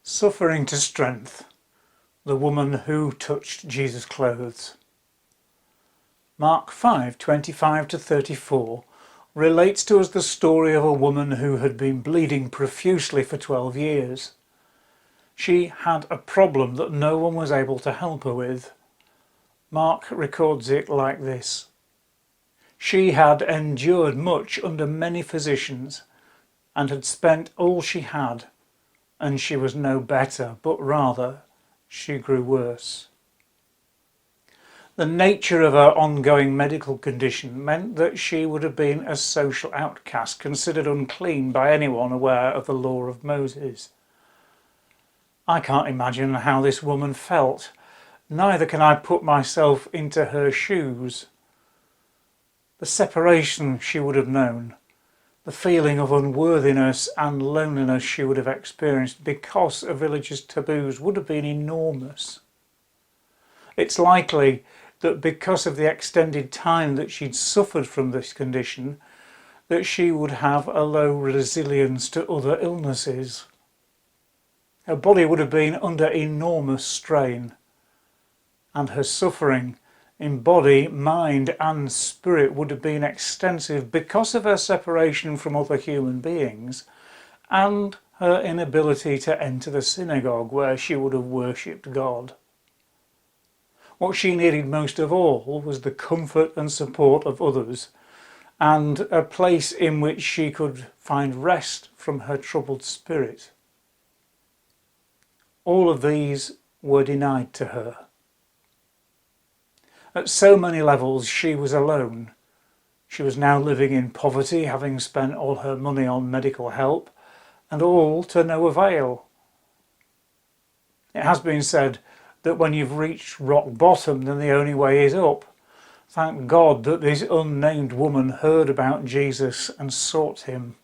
Suffering to strength, the woman who touched Jesus' clothes. Mark 5:25-34 relates to us the story of a woman who had been bleeding profusely for 12 years. She had a problem that no one was able to help her with. Mark records it like this. She had endured much under many physicians and had spent all she had, and she was no better, but rather she grew worse. The nature of her ongoing medical condition meant that she would have been a social outcast, considered unclean by anyone aware of the law of Moses. I can't imagine how this woman felt, neither can I put myself into her shoes. The separation she would have known, the feeling of unworthiness and loneliness she would have experienced because of religious taboos would have been enormous. It's likely that because of the extended time that she'd suffered from this condition, that she would have a low resilience to other illnesses. Her body would have been under enormous strain, and her suffering in body, mind and spirit would have been extensive because of her separation from other human beings and her inability to enter the synagogue where she would have worshipped God. What she needed most of all was the comfort and support of others and a place in which she could find rest from her troubled spirit. All of these were denied to her. At so many levels she was alone. She was now living in poverty, having spent all her money on medical help, and all to no avail. It has been said that when you've reached rock bottom, then the only way is up. Thank God that this unnamed woman heard about Jesus and sought him.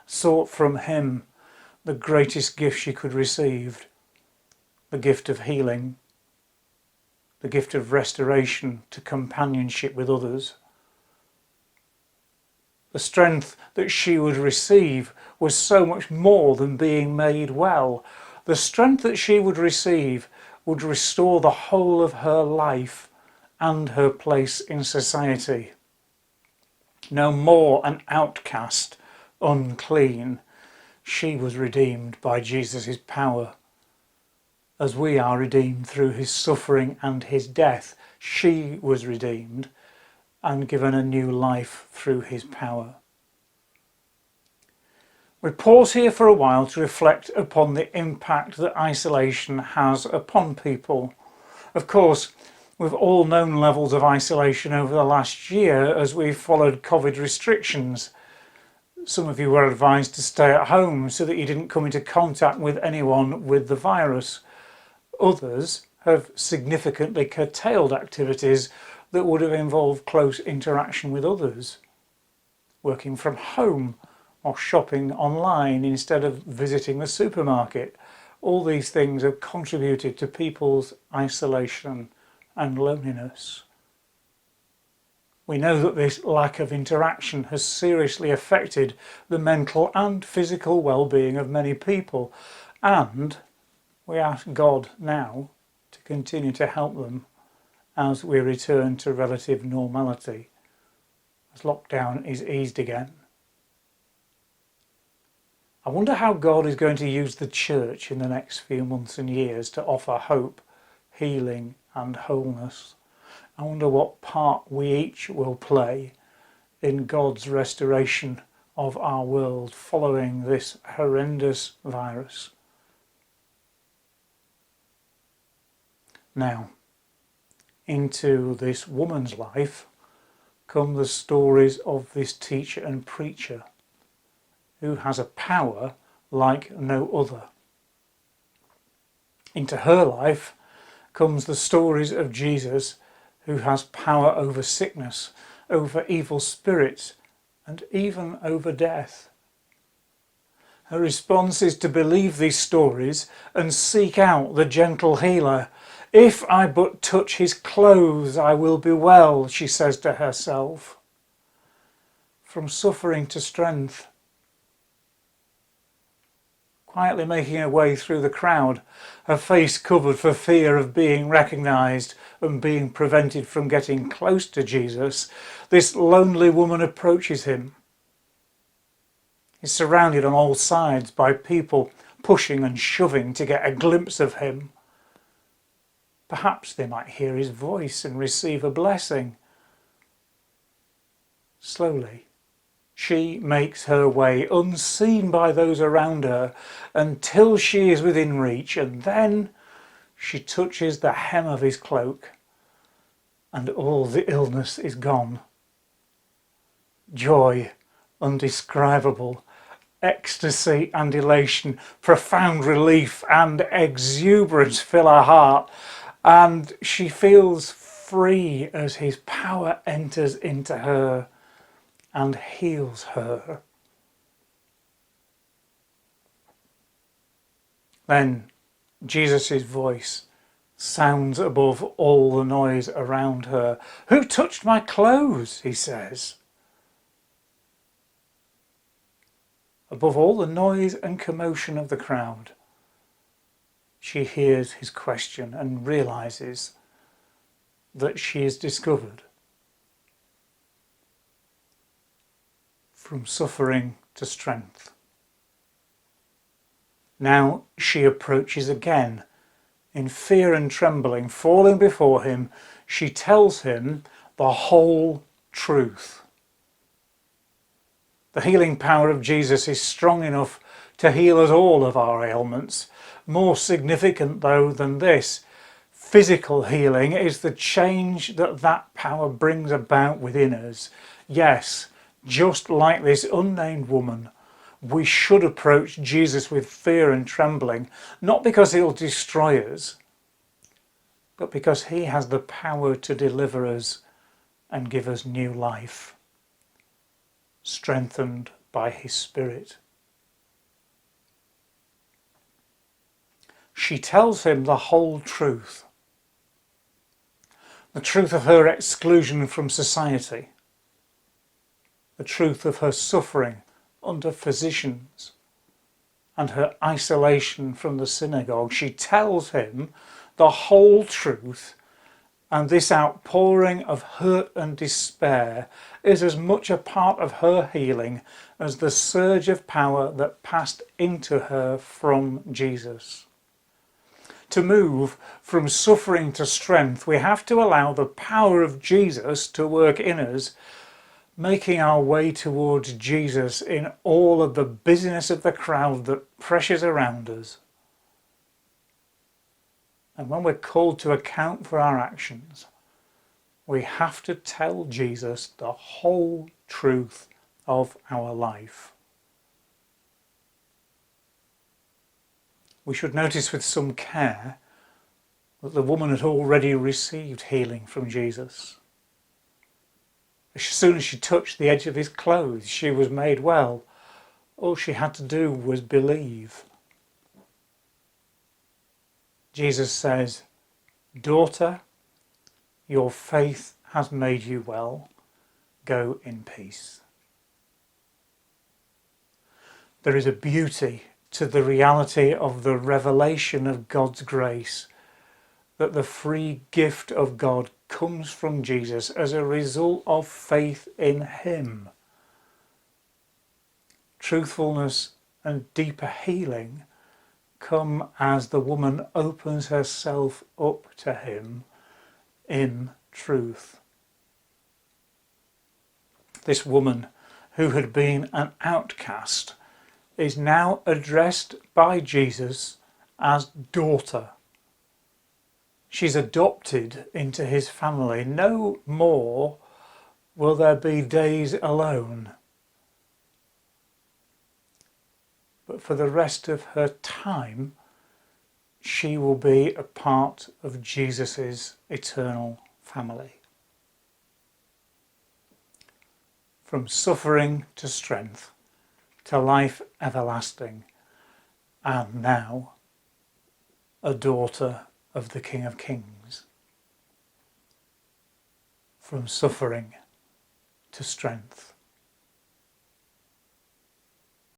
Sought from him the greatest gift she could receive, the gift of healing, the gift of restoration to companionship with others. The strength that she would receive was so much more than being made well. The strength that she would receive would restore the whole of her life and her place in society. No more an outcast, unclean. She was redeemed by Jesus' power. As we are redeemed through his suffering and his death, she was redeemed and given a new life through his power. We pause here for a while to reflect upon the impact that isolation has upon people. Of course, we've all known levels of isolation over the last year as we've followed COVID restrictions. Some of you were advised to stay at home so that you didn't come into contact with anyone with the virus. Others have significantly curtailed activities that would have involved close interaction with others. Working from home or shopping online instead of visiting the supermarket. All these things have contributed to people's isolation and loneliness. We know that this lack of interaction has seriously affected the mental and physical well-being of many people, and we ask God now to continue to help them as we return to relative normality, as lockdown is eased again. I wonder how God is going to use the church in the next few months and years to offer hope, healing and wholeness. I wonder what part we each will play in God's restoration of our world following this horrendous virus. Now, into this woman's life come the stories of this teacher and preacher who has a power like no other. Into her life comes the stories of Jesus who has power over sickness, over evil spirits, and even over death. Her response is to believe these stories and seek out the gentle healer. If I but touch his clothes, I will be well, she says to herself. From suffering to strength. quietly making her way through the crowd, her face covered for fear of being recognised and being prevented from getting close to Jesus, this lonely woman approaches him. He's surrounded on all sides by people pushing and shoving to get a glimpse of him. Perhaps they might hear his voice and receive a blessing. Slowly, she makes her way unseen by those around her until she is within reach, and then she touches the hem of his cloak and all the illness is gone. Joy undescribable, ecstasy and elation, profound relief and exuberance fill her heart, and she feels free as his power enters into her and heals her. Then Jesus' voice sounds above all the noise around her. "Who touched my clothes?" he says. Above all the noise and commotion of the crowd, she hears his question and realizes that she is discovered. From suffering to strength. Now she approaches again. In fear and trembling, falling before him, she tells him the whole truth. The healing power of Jesus is strong enough to heal us all of our ailments. More significant, though, than this, physical healing is the change that power brings about within us. Yes, just like this unnamed woman, we should approach Jesus with fear and trembling, not because he'll destroy us, but because he has the power to deliver us and give us new life, strengthened by his Spirit. She tells him the whole truth. The truth of her exclusion from society, the truth of her suffering under physicians and her isolation from the synagogue. She tells him the whole truth, and this outpouring of hurt and despair is as much a part of her healing as the surge of power that passed into her from Jesus. To move from suffering to strength, we have to allow the power of Jesus to work in us, making our way towards Jesus in all of the busyness of the crowd that pressures around us. And when we're called to account for our actions, we have to tell Jesus the whole truth of our life. We should notice with some care that the woman had already received healing from Jesus. As soon as she touched the edge of his clothes, she was made well. All she had to do was believe. Jesus says, "Daughter, your faith has made you well. Go in peace." There is a beauty to the reality of the revelation of God's grace, that the free gift of God comes from Jesus as a result of faith in him. Truthfulness and deeper healing come as the woman opens herself up to him in truth. This woman, who had been an outcast, is now addressed by Jesus as daughter. She's adopted into his family. No more will there be days alone. But for the rest of her time, she will be a part of Jesus' eternal family. From suffering to strength, to life everlasting, and now a daughter of the King of Kings. From suffering to strength.